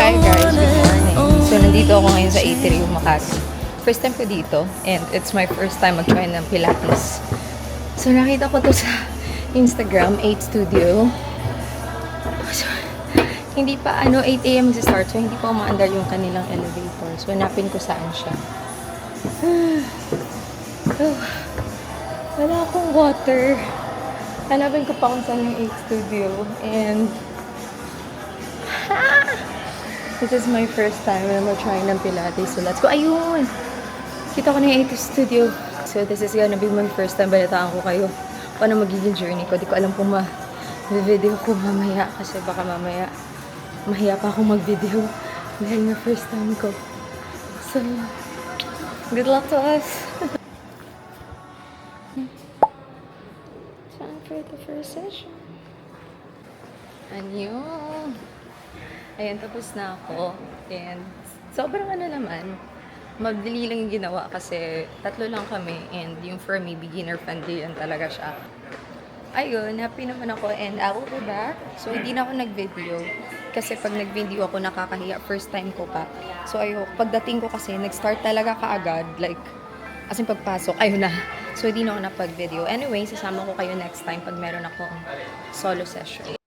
Hi guys, good morning. So nandito ako ngayon sa Atrium Makati. First time ko dito and it's my first time mag-try ng Pilates. So nakita ko to sa Instagram, 8 Studio. So, hindi pa 8 AM start, so hindi pa umaandar yung kanilang elevator. So hanapin ko saan siya. Oh, wala akong water. Hanapin ko pa kung saan yung 8 Studio and this is my first time na mag-try ng Pilates. So let's go. Ayun! Kita ko na yung 8 Studio. So this is gonna be my first time. Balitaan ko kayo paano magiging journey ko. Di ko alam kung ma-video ko mamaya. Kasi baka mamaya mahiya pa akong mag-video. Dahil na first time ko. So, good luck to us! Time for the first session. Annyeong! Ayan, tapos na ako. And sobrang naman, madali lang yung ginawa kasi 3 lang kami and yung for me, beginner friendly yan talaga siya. Ayun, happy naman ako and I will be back. So, hindi na ako nag-video kasi pag nag-video ako, nakakahiya. First time ko pa. So, ayun, pagdating ko kasi, nag-start talaga kaagad. Like, as in pagpasok, ayun na. So, hindi na ako napag-video. Anyway, sasama ko kayo next time pag meron akong solo session.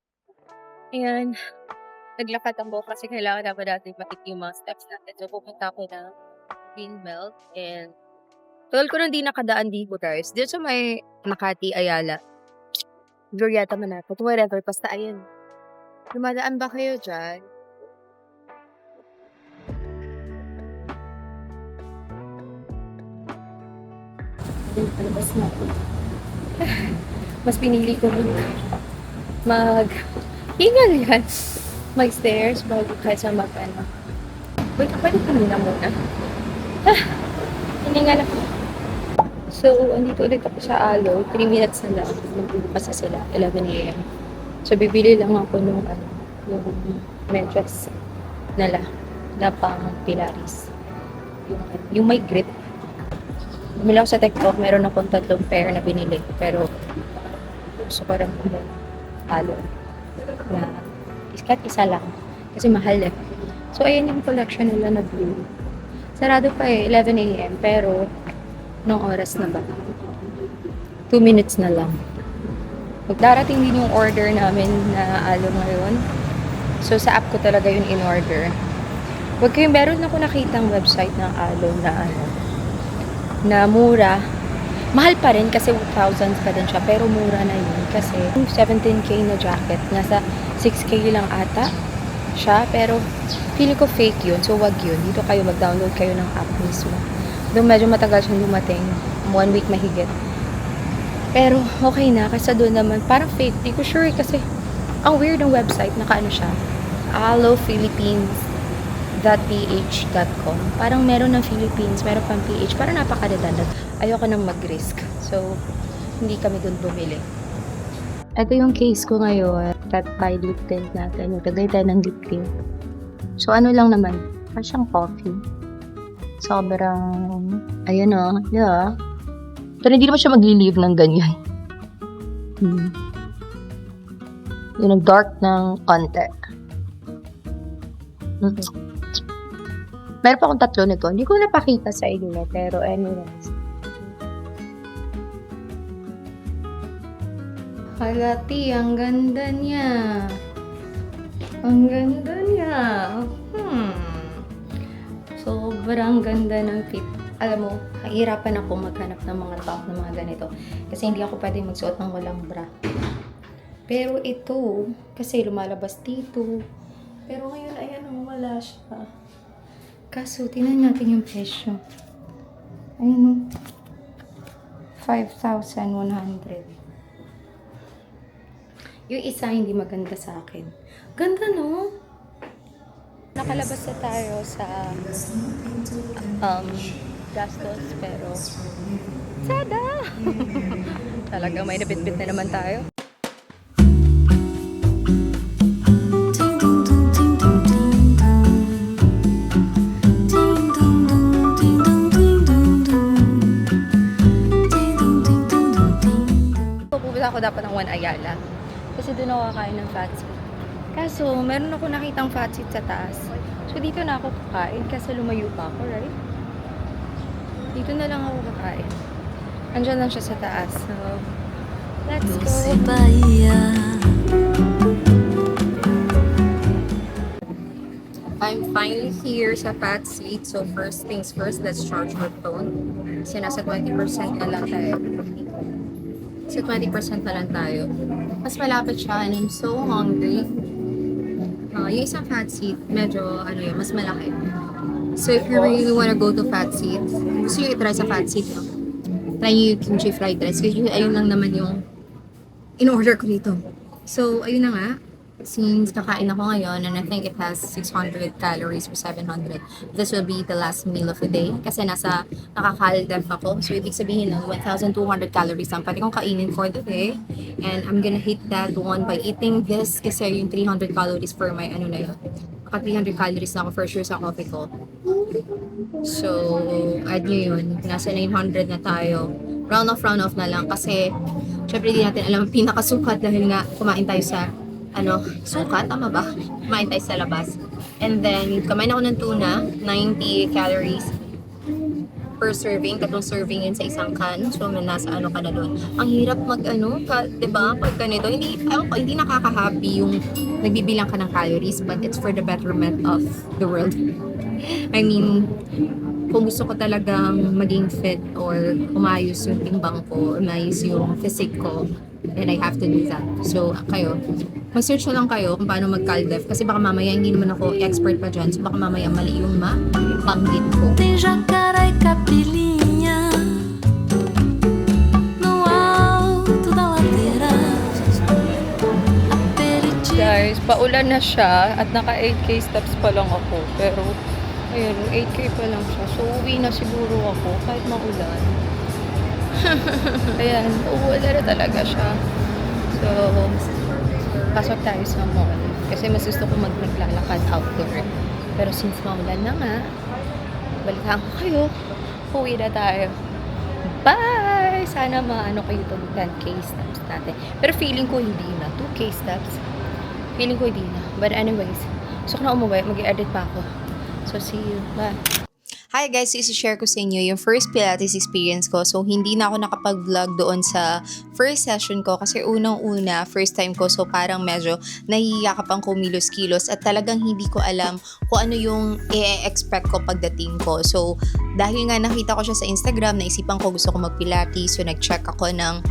Ayan. Naglakad ako kasi kailangan dapat natin makita yung mga steps natin. So, pupunta ako ng Greenbelt and total ko nang di nakadaan dito, guys. Dito sa may Makati, Ayala. Glorieta Manapot, whatever. Basta, ayan. Dumadaan ba kayo dyan? Palabas na ako. Mas pinili ko hingal yan. Mag-stairs bago kaysa mag-ano. Wait, pwede tumina muna. Hiningal ako. So, andito ulit ako sa Alo. 3 minutes na lang. Magbubukas na sila. 11 AM. So, bibili lang ako nung yung medyas na pang Pilates. Yung may grip. Bumili ako sa TikTok. Meron akong 3 pair na binili. Pero, gusto ko rin Alo. Na kahit isa lang. Kasi mahal eh. So, ayan yung collection nila na blue. Sarado pa eh, 11 AM. Pero, nung oras na ba? 2 minutes na lang. Magdarating din yung order namin na Alo ngayon. So, sa app ko talaga yun in-order. Huwag kayong meron ako nakitang website ng Alo na mura. Mahal pa rin kasi 1,000 pa din siya. Pero mura na yun. Kasi 17K na jacket. Nasa 6K lang ata siya. Pero feeling ko fake yun. So wag yun. Dito kayo mag-download kayo ng app mismo. Doon medyo matagal siyang dumating. 1 week mahigit. Pero okay na. Kasi doon naman parang fake. Di ko sure kasi ang weird ng website. Nakaano siya. allophilippines.ph.com. Parang meron ng Philippines. Meron pang PH. Parang napaka-redundant. Ayoko nang mag-risk. So, hindi kami dun bumili. Ito yung case ko ngayon. Peptide lip tint natin. Naglagay tayo ng lip tint. So, ano lang naman. Parang coffee. Sobrang, ayun o. Yeah. Pero hindi naman siya magli-leave ng ganyan. Yung dark ng konti. Meron pa akong 3 nito. Hindi ko napakita sa inyo. Pero anyways. Halati, ang ganda niya. Ang ganda niya. Sobrang ganda ng fit. Alam mo, nahihirapan ako maghanap ng mga top na mga ganito. Kasi hindi ako pwede magsuot ng walang bra. Pero ito, kasi lumalabas dito. Pero ngayon, ayan, wala siya. Kaso, tingnan natin yung presyo. Ayun, 5,100. Yung isa hindi maganda sa akin. Ganda, no? Nakalabas na tayo sa gastos, pero sada! Talagang may nabitbit na naman tayo. Pupunta ako dapat ng One Ayala. Kasi doon ako kakain ng fatsit. Kaso, meron ako nakitang fatsit sa taas. So, dito na ako kakain kasi lumayo pa ako, right? Dito na lang ako kakain. Andyan lang siya sa taas. So, let's go. I'm finally here sa Pat Seat. So, first things first, let's charge our phone. Kasi nasa 20% na lang tayo. Sa 20% na lang tayo. Mas malapit siya and I'm so hungry. Yung isang Fat Seat, medyo, mas malaki. So, if you really wanna go to Fat Seat, gusto nyo i-try sa Fat Seat, no? Try nyo yung kimchi fried rice. Kasi ayun lang naman yung in-order ko dito. So, ayun na nga. Since kakain ako ngayon, and I think it has 600 calories or 700, this will be the last meal of the day. Kasi nakaka-def ako. So, ibig sabihin ng 1,200 calories lang pwede kong kainin for the day. And I'm gonna hit that one by eating this kasi yung 300 calories for my na yun. Maka 300 calories na ako for sure sa coffee ko. So, add nyo yun. Nasa 900 na tayo. Round off na lang kasi syempre di natin alam ang pinakasukat dahil nga kumain tayo sa sukat, tama ba? Kumain tayo sa labas. And then, kumain ako ng tuna, 90 calories per serving, 3 serving yun sa isang can. So, nasa ka na doon. Ang hirap diba? Pag ganito, hindi nakaka-happy yung nagbibilang ka ng calories, but it's for the betterment of the world. I mean, kung gusto ko talagang maging fit or umayos yung timbang ko, umayos yung physique ko, then I have to do that. So, kayo, mag-search na lang kayo kung paano mag-caldef kasi baka mamaya hindi naman ako expert pa dyan. So, baka mamaya mali yung mapanggit ko. Tem jacaré e capilinha no alto da ladeira. Guys, paulan na siya at naka 8K steps pa lang ako. Pero, ayun, 8K pa lang siya. So, uwi na siguro ako kahit maulan. Ayan, uulan na talaga siya. So, pasok tayo sa mall. Kasi mas gusto ko maglalakad outdoor. Pero since maulan na nga, balikan ko kayo. Uwi na tayo. Bye! Sana maano kayo itong 10K steps natin. Pero feeling ko hindi na. 2K steps. Feeling ko hindi na. But anyways, gusto ko na umuwi. Mag-i-edit pa ako. So, see you. Bye! Hi guys, isi-share ko sa inyo yung first Pilates experience ko. So, hindi na ako nakapag-vlog doon sa first session ko kasi unang-una, first time ko. So, parang medyo nahihiya ka pang kumilos-kilos at talagang hindi ko alam kung ano yung i-expect ko pagdating ko. So, dahil nga nakita ko siya sa Instagram, naisipan ko gusto ko mag-Pilates. So, nag-check ako ng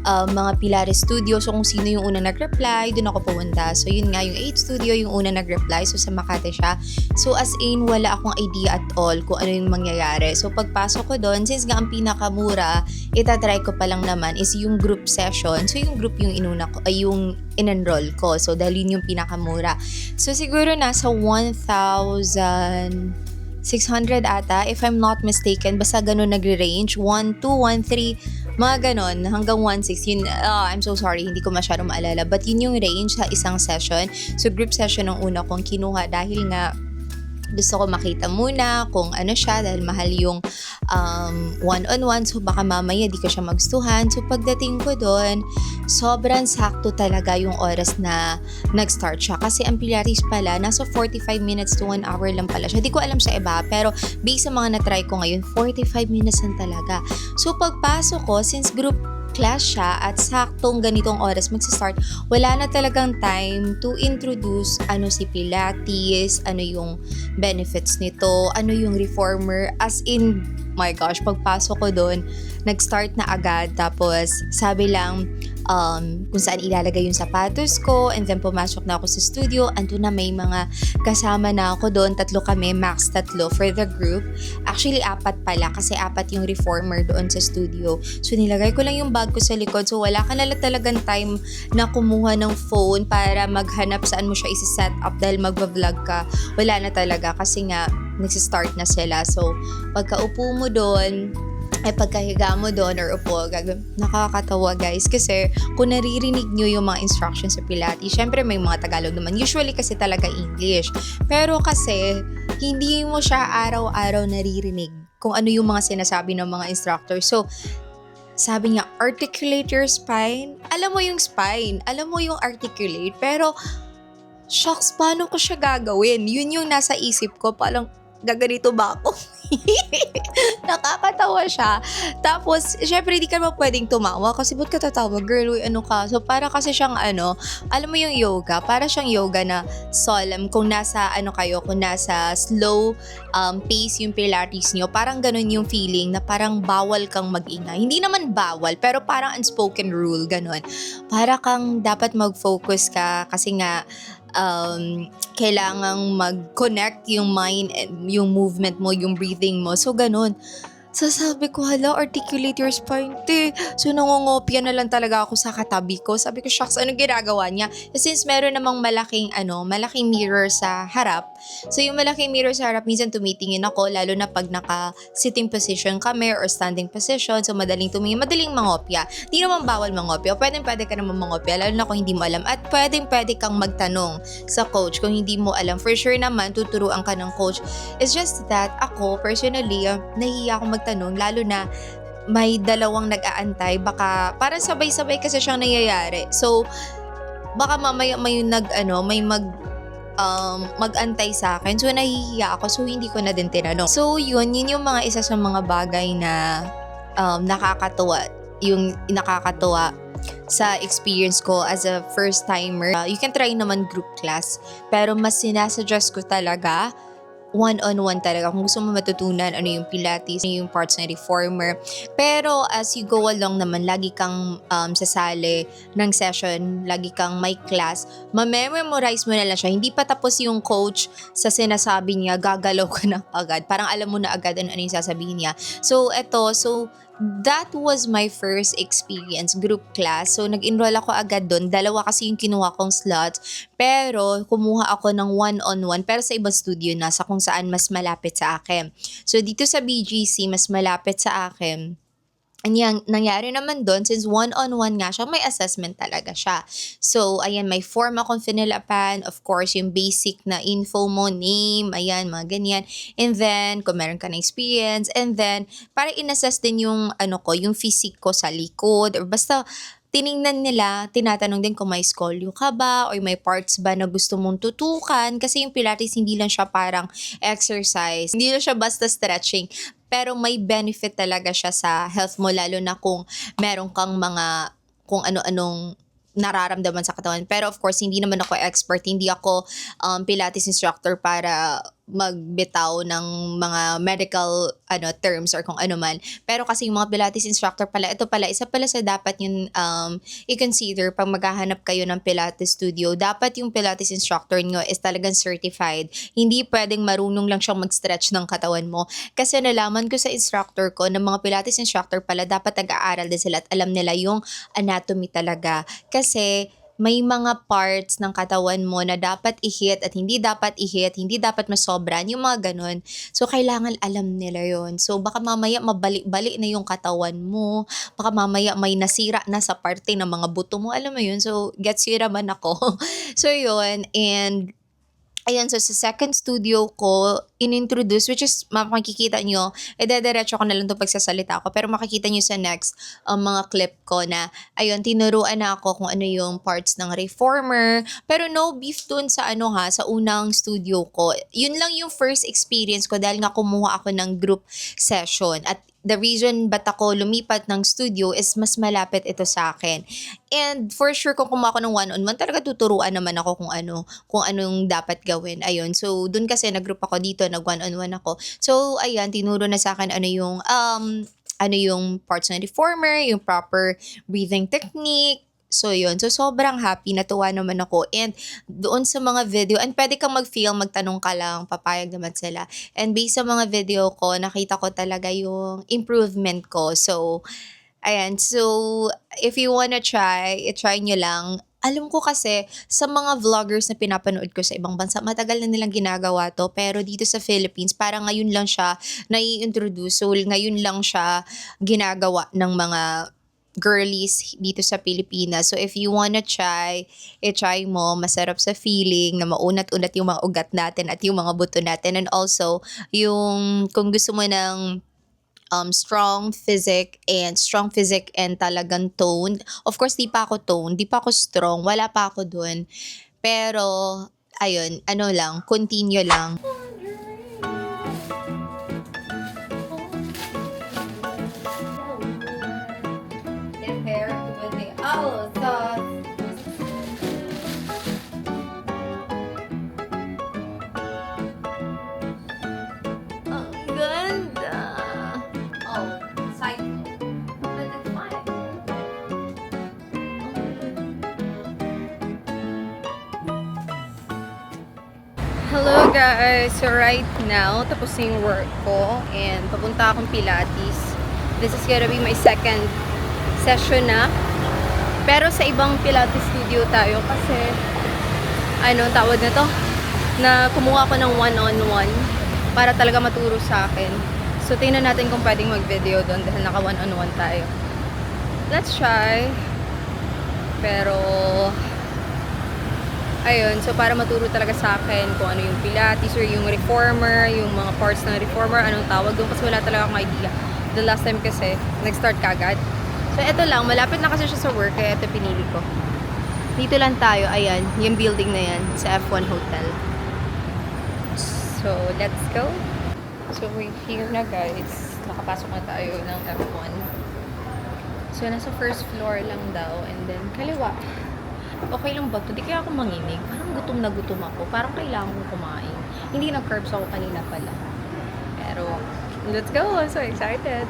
mga Pilates studio. So, kung sino yung una nag-reply, doon ako pumunta. So, yun nga, yung 8 studio yung una nag-reply. So, sa Makati siya. So, as in, wala akong idea at all kung ano yung mangyayari. So, pagpasok ko doon, since nga ang pinakamura, itatry ko pa lang naman is yung group session. So, yung group yung yung in-enroll ko. So, dahil yun yung pinakamura. So, siguro nasa 1,600 ata, if I'm not mistaken. Basta ganun nagre-range. 1, 2, 1, 3, mga ganon, hanggang 1.6. Yun, I'm so sorry, hindi ko masyadong maalala. But yun yung range sa isang session. So, group session ang una kong kinuha dahil nga gusto ko makita muna kung ano siya dahil mahal yung one-on-one. So, baka mamaya di ko siya magustuhan. So, pagdating ko doon, sobrang sakto talaga yung oras na nag-start siya. Kasi ang Pilates pala, nasa 45 minutes to 1 hour lang pala siya. Di ko alam sa iba, pero based sa mga na-try ko ngayon, 45 minutes lang talaga. So, pagpasok ko, since group class siya at saktong ganitong oras magsa-start, wala na talagang time to introduce ano si Pilates, ano yung benefits nito, ano yung reformer, as in, my gosh, pagpasok ko doon, nag-start na agad, tapos sabi lang, kung saan ilalagay yung sapatos ko, and then pumasok na ako sa studio, ando na may mga kasama na ako doon, 3 kami, max 3 for the group. Actually, 4 pala, kasi 4 yung reformer doon sa studio. So, nilagay ko lang yung bag ko sa likod, so wala ka na talagang time na kumuha ng phone para maghanap saan mo siya isi-set up dahil magva-vlog ka. Wala na talaga, kasi nga, nagsistart na sila. So, pagkaupo mo doon, ay pagkahiga mo doon or upo, nakakatawa guys kasi kung naririnig nyo yung mga instructions sa Pilates, syempre may mga Tagalog naman, usually kasi talaga English, pero kasi hindi mo siya araw-araw naririnig kung ano yung mga sinasabi ng mga instructor. So, sabi niya, articulate your spine. Alam mo yung spine, alam mo yung articulate, pero shucks, paano ko siya gagawin? Yun yung nasa isip ko, parang gaganito ba ako? Nakakatawa siya. Tapos, syempre, di ka naman pwedeng tumawa kasi ba't ka tatawa, girl? Uy, ano ka? So, para kasi siyang alam mo yung yoga, para siyang yoga na solemn. Kung nasa, kung nasa slow pace yung Pilates nyo, parang ganun yung feeling na parang bawal kang mag-ingay. Hindi naman bawal, pero parang unspoken rule, ganun. Para kang dapat mag-focus ka kasi nga, kailangang mag-connect yung mind and yung movement mo, yung breathing mo. So, ganun. So, sabi ko, hala, articulate your spine, te. So, nangongopya na lang talaga ako sa katabi ko. Sabi ko, shucks, anong ginagawa niya? Since meron namang malaking mirror sa harap. So, yung malaking mirror sa harap, minsan tumitingin ako, lalo na pag naka-sitting position kami or standing position. So, madaling tumingin, madaling mangopya. Di naman bawal mangopya. Pwede ka naman mangopya, lalo na kung hindi mo alam. At pwede kang magtanong sa coach kung hindi mo alam. For sure naman, tuturuan ka ng coach. It's just that ako, personally, nahihiya ako magtanong, lalo na may dalawang nag-aantay, baka parang sabay-sabay kasi siyang nangyayari. So, baka mamaya may mag-antay sa akin. So, nahihiya ako. So, hindi ko na din tinanong. So, yun yung mga isa sa mga bagay na nakakatuwa. Yung nakakatuwa sa experience ko as a first timer. You can try naman group class, pero mas sinasuggest ko talaga one-on-one talaga. Kung gusto mo matutunan ano yung Pilates, ano yung parts ng reformer. Pero as you go along naman, lagi kang sasali ng session, lagi kang may class, mamemorize mo na lang siya. Hindi pa tapos yung coach sa sinasabi niya, gagalaw ka na agad. Parang alam mo na agad ano yung sasabihin niya. So, that was my first experience, group class. So, nag-enroll ako agad doon. 2 kasi yung kinuha kong slots. Pero, kumuha ako ng one-on-one. Pero sa ibang studio na, sa kung saan mas malapit sa akin. So, dito sa BGC, mas malapit sa akin. Ang nangyari naman doon, since one-on-one nga siya, may assessment talaga siya. So, ayan, may form akong finilapan. Of course, yung basic na info mo, name, ayan, mga ganyan. And then, kung meron ka na experience. And then, para in-assess din yung, yung physique ko sa likod. Or basta, tiningnan nila, tinatanong din kung may scolio ka ba or may parts ba na gusto mong tutukan. Kasi yung Pilates, hindi lang siya parang exercise. Hindi lang siya basta stretching. Pero may benefit talaga siya sa health mo, lalo na kung meron kang mga kung ano-anong nararamdaman sa katawan. Pero of course, hindi naman ako expert. Hindi ako Pilates instructor para magbitaw ng mga medical terms or kung ano man. Pero kasi yung mga Pilates instructor pala, ito pala, isa pala sa dapat yung i-consider pag maghahanap kayo ng Pilates studio. Dapat yung Pilates instructor nyo is talagang certified. Hindi pwedeng marunong lang siyang mag-stretch ng katawan mo. Kasi nalaman ko sa instructor ko na mga Pilates instructor pala, dapat nag-aaral din sila at alam nila yung anatomy talaga. Kasi may mga parts ng katawan mo na dapat i-hit at hindi dapat i-hit, hindi dapat masobran, yung mga ganun. So, kailangan alam nila yon. So, baka mamaya mabalik-balik na yung katawan mo. Baka mamaya may nasira na sa parte ng mga buto mo. Alam mo yun? So, gets you naman ako. So, yun. And ayan, so sa second studio ko, inintroduce, which is makikita nyo, dederecho ko na lang itong pagsasalita ko, pero makikita nyo sa next mga clip ko na, ayun, tinuruan na ako kung ano yung parts ng reformer, pero no beef dun sa sa unang studio ko. Yun lang yung first experience ko dahil nga kumuha ako ng group session. At the reason ba't ako lumipat ng studio is mas malapit ito sa akin. And for sure, kung kumuha ako ng one-on-one, talaga tuturuan naman ako kung anong dapat gawin. Ayun. So, dun kasi nag-group ako dito, nag-one-on-one ako. So, ayan, tinuro na sa akin ano yung parts ng reformer, yung proper breathing technique. So, yun. So, sobrang happy. Natuwa naman ako. And doon sa mga video, and pwede kang mag-film, magtanong ka lang, papayag naman sila. And based sa mga video ko, nakita ko talaga yung improvement ko. So, ayan. So, if you wanna try, i-try nyo lang. Alam ko kasi sa mga vloggers na pinapanood ko sa ibang bansa, matagal na nilang ginagawa to. Pero dito sa Philippines, parang ngayon lang siya nai-introduce. So, ngayon lang siya ginagawa ng mga girlies dito sa Pilipinas. So, if you wanna try, i-try mo. Masarap sa feeling na maunat-unat yung mga ugat natin at yung mga buto natin. And also, yung kung gusto mo ng strong physique and talagang toned. Of course, di pa ako toned, di pa ako strong, wala pa ako dun. Pero, ayun, ano lang, continue lang. Compared to the others. Ang ganda. Oh, side. But it's fine. Hello guys! So right now, tapos na yung work ko and papunta akong Pilates. This is gonna be my second session na. Pero sa ibang Pilates studio tayo kasi ano tawag na to? Na kumuha ko ng one-on-one para talaga maturo sa akin. So tingnan natin kung pwedeng mag-video doon dahil naka one-on-one tayo. Let's try. Pero ayun, so para maturo talaga sa akin kung ano yung Pilates or yung reformer, yung mga parts ng reformer, anong tawag doon kasi wala talaga akong idea. The last time kasi, nag-start kagad. So eto lang, malapit na kasi siya sa work kaya ito pinili ko. Dito lang tayo, ayan, yung building na yan sa F1 Hotel. So, let's go. So, we're here na guys. Nakapasok na tayo ng F1. So, nasa first floor lang daw and then kaliwa. Okay lang ba ito? Di kaya ako manginig. Parang gutom na gutom ako. Parang kailangan kong kumain. Hindi nag-curbs ako kanina pala. Pero, let's go! I'm so excited!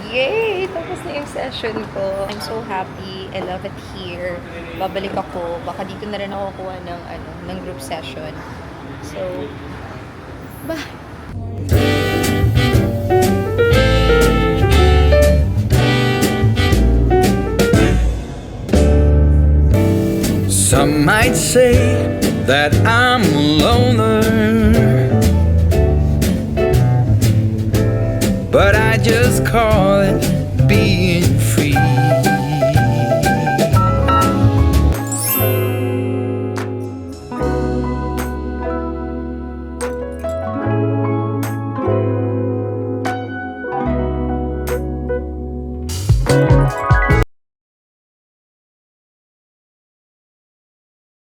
Yay! Tapos na yung session ko. I'm so happy. I love it here. Babalik ako. Baka dito na rin ako kuha ng group session. So, bye! Some might say that I'm alone